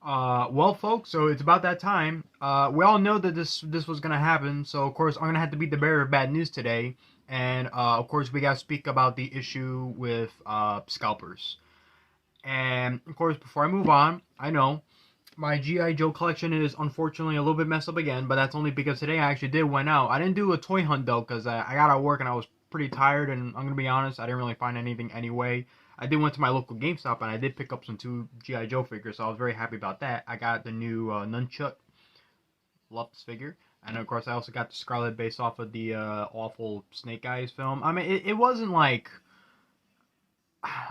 Well, folks, so it's about that time. We all know that this was gonna happen, so of course I'm gonna have to be the bearer of bad news today, and of course we gotta speak about the issue with scalpers. And of course, before I move on, I know my GI Joe collection is unfortunately a little bit messed up again, but that's only because today I actually did went out. I didn't do a toy hunt though, because I got out of work and I was pretty tired, and I'm gonna be honest, I didn't really find anything anyway. I did went to my local GameStop and I did pick up some two GI Joe figures, so I was very happy about that. I got the new Nunchuck, love this figure, and of course I also got the Scarlet based off of the awful Snake Eyes film. I mean, it wasn't like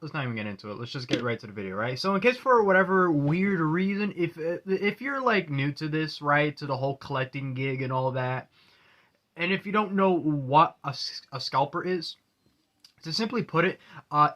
let's not even get into it. Let's just get right to the video, right? So, in case for whatever weird reason, if you're like new to this, right, to the whole collecting gig and all that, and if you don't know what a scalper is, to simply put it,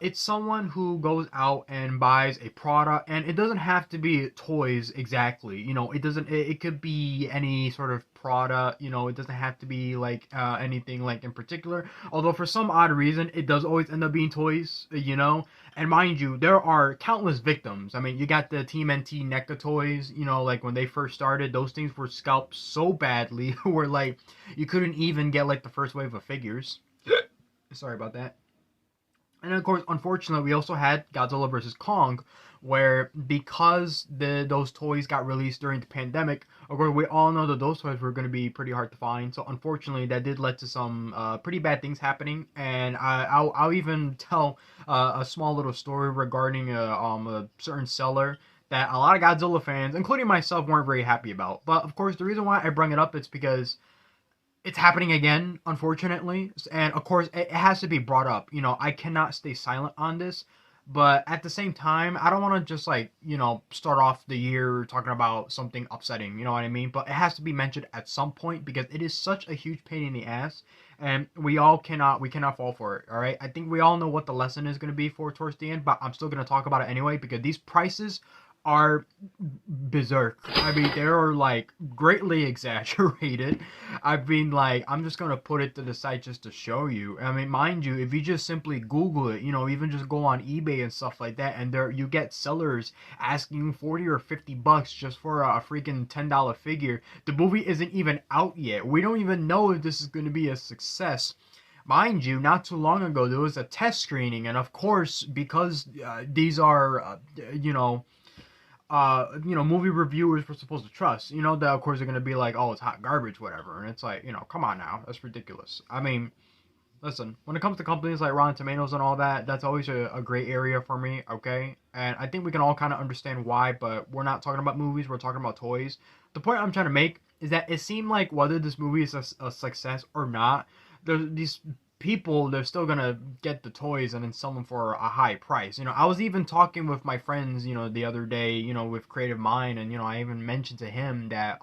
it's someone who goes out and buys a product, and it doesn't have to be toys exactly. You know, it doesn't. It could be any sort of product. You know, it doesn't have to be like anything like in particular. Although for some odd reason, it does always end up being toys. You know, and mind you, there are countless victims. I mean, you got the Team NT NECA toys. You know, like when they first started, those things were scalped so badly, where like you couldn't even get like the first wave of figures. Sorry about that. And of course, unfortunately, we also had Godzilla vs. Kong, where because those toys got released during the pandemic, of course, we all know that those toys were going to be pretty hard to find. So unfortunately, that did lead to some pretty bad things happening. And I'll even tell a small little story regarding a certain seller that a lot of Godzilla fans, including myself, weren't very happy about. But of course, the reason why I bring it up is because it's happening again, unfortunately, and of course it has to be brought up. You know, I cannot stay silent on this, but at the same time, I don't want to just like start off the year talking about something upsetting. You know what I mean? But it has to be mentioned at some point because it is such a huge pain in the ass, and we cannot fall for it. All right, I think we all know what the lesson is going to be for towards the end, but I'm still going to talk about it anyway because these prices are berserk. I mean, they are like greatly exaggerated. I mean, like, I'm just gonna put it to the side just to show you. I mean, mind you, if you just simply Google it, even just go on eBay and stuff like that, and there you get sellers asking 40 or 50 bucks just for a freaking $10 figure. The movie isn't even out yet. We don't even know if this is gonna be a success. Mind you, not too long ago there was a test screening, and of course, because these are, movie reviewers we're supposed to trust. That of course they're gonna be like, oh, it's hot garbage, whatever. And it's like, come on now, that's ridiculous. I mean, listen, when it comes to companies like Rotten Tomatoes and all that, that's always a great area for me, okay? And I think we can all kind of understand why, but we're not talking about movies, we're talking about toys. The point I'm trying to make is that it seemed like whether this movie is a success or not, there's these people they're still gonna get the toys and then sell them for a high price. I was even talking with my friends, the other day, with Creative Mind, and I even mentioned to him that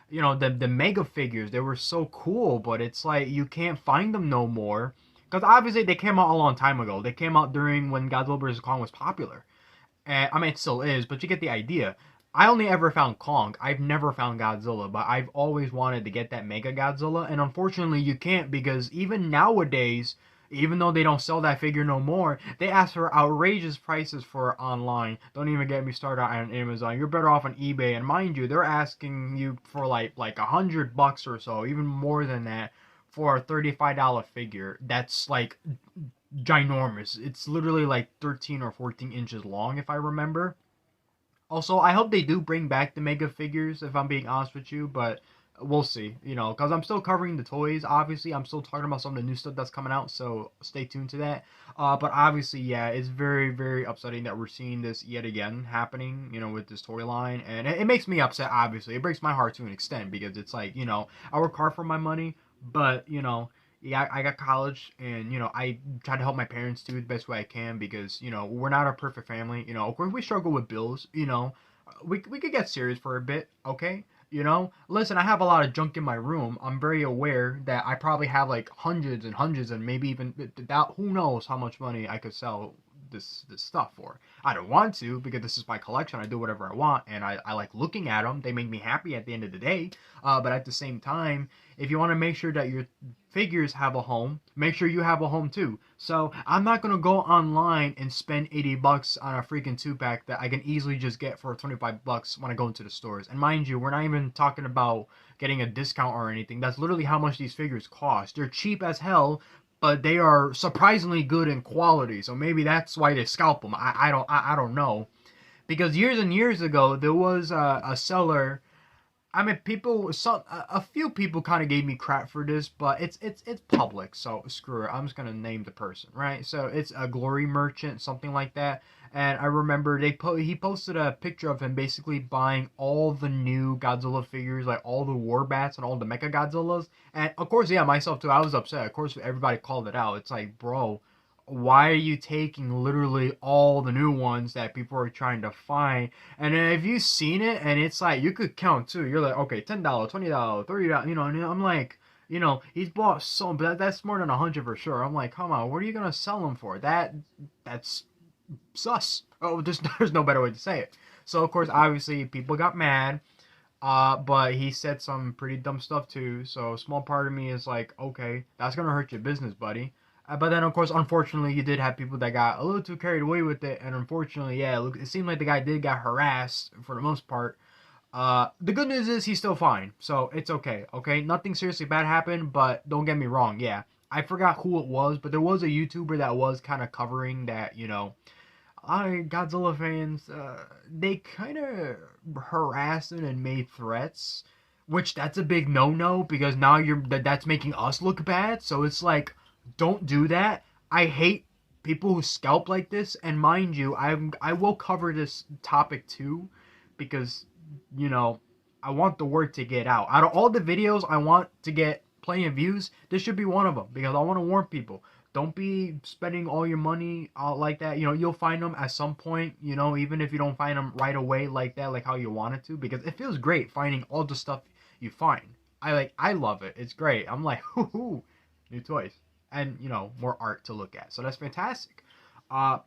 the mega figures, they were so cool, but it's like you can't find them no more because obviously they came out a long time ago. They came out during when Godzilla vs Kong was popular, and I mean it still is, but you get the idea. I only ever found Kong. I've never found Godzilla, but I've always wanted to get that Mega Godzilla, and unfortunately you can't because even nowadays, even though they don't sell that figure no more, they ask for outrageous prices for online. Don't even get me started on Amazon. You're better off on eBay, and mind you, they're asking you for like $100 or so, even more than that, for a $35 figure. That's like ginormous. It's literally like 13 or 14 inches long, if I remember. Also, I hope they do bring back the Mega figures, if I'm being honest with you, but we'll see, because I'm still covering the toys, obviously. I'm still talking about some of the new stuff that's coming out, so stay tuned to that. But obviously, yeah, it's very, very upsetting that we're seeing this yet again happening, with this toy line, and it makes me upset, obviously. It breaks my heart to an extent, because it's like, I work hard for my money, but, yeah, I got college, and I try to help my parents do the best way I can because we're not a perfect family. Of course we struggle with bills. We could get serious for a bit, okay? Listen, I have a lot of junk in my room. I'm very aware that I probably have like hundreds and hundreds and maybe even that. Who knows how much money I could sell this stuff for. I don't want to because this is my collection. I do whatever I want, and I like looking at them. They make me happy at the end of the day. But at the same time, if you want to make sure that your figures have a home, make sure you have a home too. So I'm not gonna go online and spend $80 on a freaking 2-pack that I can easily just get for $25 when I go into the stores. And mind you, we're not even talking about getting a discount or anything. That's literally how much these figures cost. They're cheap as hell, but they are surprisingly good in quality. So maybe that's why they scalp them. I don't know. Because years and years ago, there was a seller. I mean, a few people kind of gave me crap for this, but it's public, so screw it. I'm just gonna name the person, right? So it's a Glory Merchant, something like that. And I remember he posted a picture of him basically buying all the new Godzilla figures, like all the War Bats and all the Mecha Godzillas. And of course, yeah, myself too. I was upset. Of course, everybody called it out. It's like, bro, why are you taking literally all the new ones that people are trying to find? And then if you've seen it and it's like you could count too, you're like, okay, $10, $20, $30, you know, and I'm like, you know, he's bought so, but that's more than 100 for sure. I'm like, come on, what are you gonna sell them for? That's sus. Oh, there's no better way to say it. So of course, obviously, people got mad. But he said some pretty dumb stuff too. So a small part of me is like, okay, that's gonna hurt your business, buddy. But then, of course, unfortunately, you did have people that got a little too carried away with it, and unfortunately, yeah, it seemed like the guy did get harassed for the most part. The good news is he's still fine, so it's okay. Okay, nothing seriously bad happened, but don't get me wrong. Yeah, I forgot who it was, but there was a YouTuber that was kind of covering that. You know, Godzilla fans, they kind of harassed and made threats, which that's a big no-no because now that's making us look bad. So it's like, don't do that. I hate people who scalp like this, and mind you, I will cover this topic too, because you know I want the word to get out. Out of all the videos I want to get plenty of views, this should be one of them because I want to warn people. Don't be spending all your money like that. You know, you'll find them at some point, you know, even if you don't find them right away like that, like how you want it to, because it feels great finding all the stuff you find. I love it. It's great. I'm like, hoo, new toys. And, you know, more art to look at. So that's fantastic.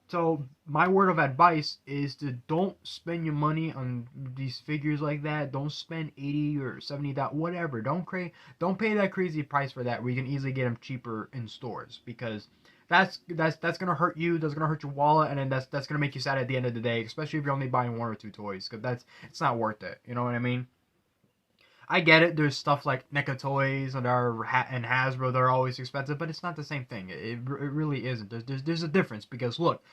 So my word of advice is to don't spend your money on these figures like that. Don't spend 80 or 70 dollars, whatever. Don't pay that crazy price for that where you can easily get them cheaper in stores, because that's gonna hurt you. That's gonna hurt your wallet, and then that's gonna make you sad at the end of the day, especially if you're only buying one or two toys, because it's not worth it. You know what I mean? I get it. There's stuff like NECA toys and Hasbro. They're always expensive, but it's not the same thing. It really isn't. There's a difference because look,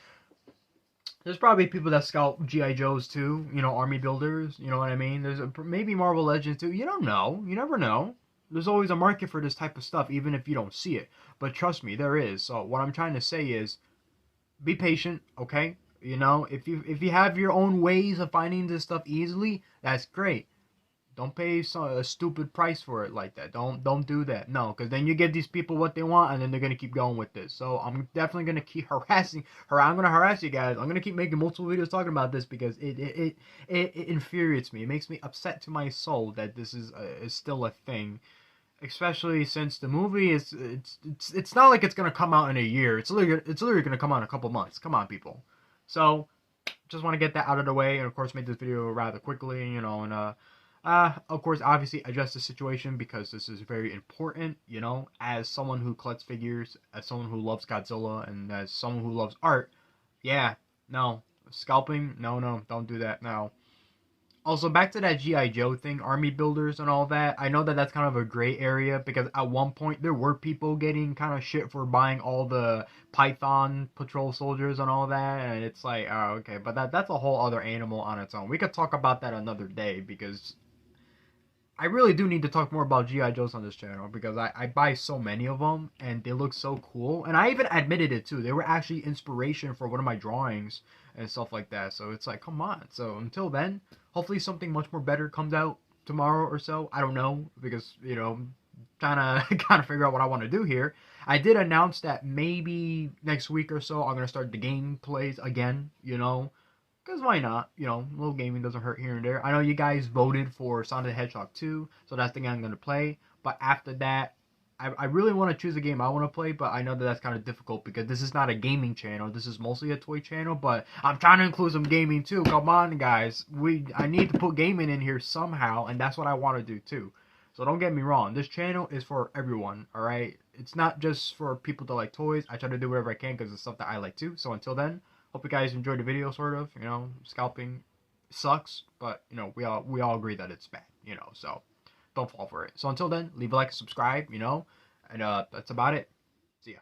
there's probably people that scalp GI Joes too. You know, army builders. You know what I mean? Maybe Marvel Legends too. You don't know. You never know. There's always a market for this type of stuff, even if you don't see it. But trust me, there is. So what I'm trying to say is, be patient. Okay. You know, if you have your own ways of finding this stuff easily, that's great. Don't pay a stupid price for it like that. Don't do that. No, because then you give these people what they want, and then they're gonna keep going with this. So I'm definitely gonna keep harassing her. I'm gonna harass you guys. I'm gonna keep making multiple videos talking about this because it infuriates me. It makes me upset to my soul that this is still a thing, especially since the movie it's not like it's gonna come out in a year. It's literally gonna come out in a couple months. Come on, people. So just want to get that out of the way, and of course make this video rather quickly. You know, and of course, obviously address the situation because this is very important, you know, as someone who collects figures, as someone who loves Godzilla, and as someone who loves art. Yeah, no. Scalping? No, don't do that, no. Also, back to that G.I. Joe thing, army builders and all that. I know that that's kind of a gray area because at one point there were people getting kind of shit for buying all the Python patrol soldiers and all that, and it's like, oh, okay, but that's a whole other animal on its own. We could talk about that another day because I really do need to talk more about G.I. Joes on this channel because I buy so many of them and they look so cool. And I even admitted it too. They were actually inspiration for one of my drawings and stuff like that. So it's like, come on. So until then, hopefully something much more better comes out tomorrow or so. I don't know because, you know, trying to kind of figure out what I want to do here. I did announce that maybe next week or so I'm going to start the gameplays again, you know. Because why not? You know, a little gaming doesn't hurt here and there. I know you guys voted for Sonic the Hedgehog 2, so that's the game I'm going to play. But after that, I really want to choose a game I want to play, but I know that that's kind of difficult because this is not a gaming channel. This is mostly a toy channel, but I'm trying to include some gaming too. Come on, guys. I need to put gaming in here somehow, and that's what I want to do too. So don't get me wrong. This channel is for everyone, all right? It's not just for people that like toys. I try to do whatever I can because it's stuff that I like too. So until then, hope you guys enjoyed the video, sort of. You know, scalping sucks, but you know, we all agree that it's bad, you know, so don't fall for it. So until then, leave a like and subscribe, you know, and that's about it. See ya.